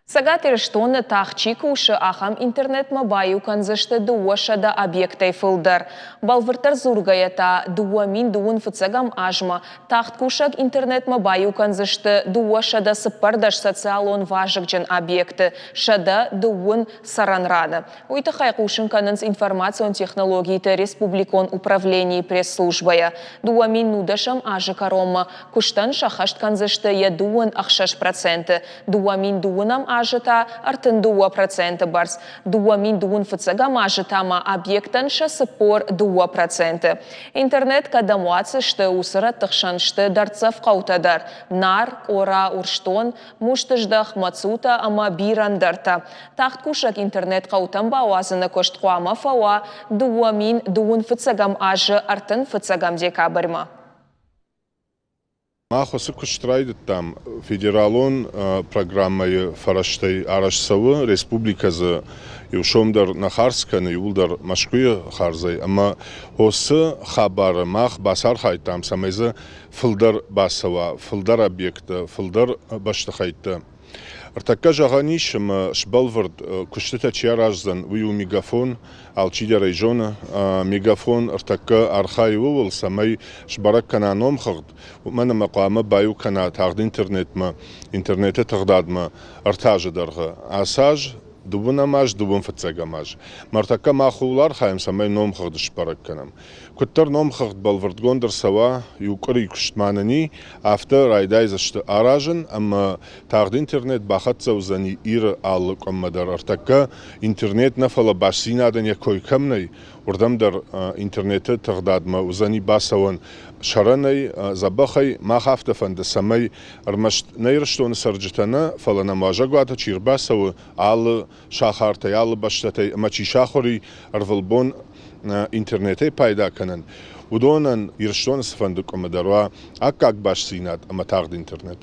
Сагатер штонны тахчик ушы ахам интернет мабаю канзышты дуошада объектай фылдар. Балвыртар зургаята дуа мин дуун фыцагам ажма. Тахт кушак интернет мабаю канзышты дуошада сыппардаш социалон важык джен объекты. Шада дуун саранрада. Уйтахай кушын канынс информацион технологийты республикон управлении пресс-службая. Дуа мин нудашам ажы карома. Куштан шахашт канзышты я дуун ахшаш проценты. Дуа мин дуунам ажыта артын 2% барс. 2 мин дуун фыцагам ажытама объектан шасыпор 2%. Интернет кадамуацы шты усыра тықшан шты дарцав қаутадар. Нар, ора, урштон, муштыждах мацута ама бирандарта. Тахт кушак интернет қаутан бауазыны көшт қуама фауа 2 мин дуун фыцагам ажы артын фыцагам декабрьма. Махосы куштрайды там федералон программай фараштай арашсавы республиказы юшомдар нахарсканы юлдар машкуя харзай, ама осы хабары мах басар хайтам самайзы фылдар басава, фылдар объекты, фылдар баштахайты. Артакка жағанишым шбалвард күштіта чиаражзан вию мегафон, алчидя райжона мегафон артакка архай вывыл самай шбарак кана номхагд. Мана мақамы баю кана тағды интернеті тағдадмы артажы дарғы. Асаж дубунамаж, дубун фыцагамаж. Мартакка махулар хайм самай номхагд шбарак канам. Күттер номхагд балвардгондыр сава юқыры күштманыни авто райдайзашты аражын, ама тағды интернет бахат заузани иры аллы қаммадар. Артакка интернет нафала басинадан я койкамнай, урдамдар интернеті тағдадма узани басаван шаранай забахай махафтафанды самай армашт найрыштоны сарджитана фалана мажагуата чирбасавы аллы шахартай, аллы баштатай, мачи шахори арвалбон интернете пайда канан. Удонан ирштоны сфанды комадарва, а как баш синат, ама тағды интернет.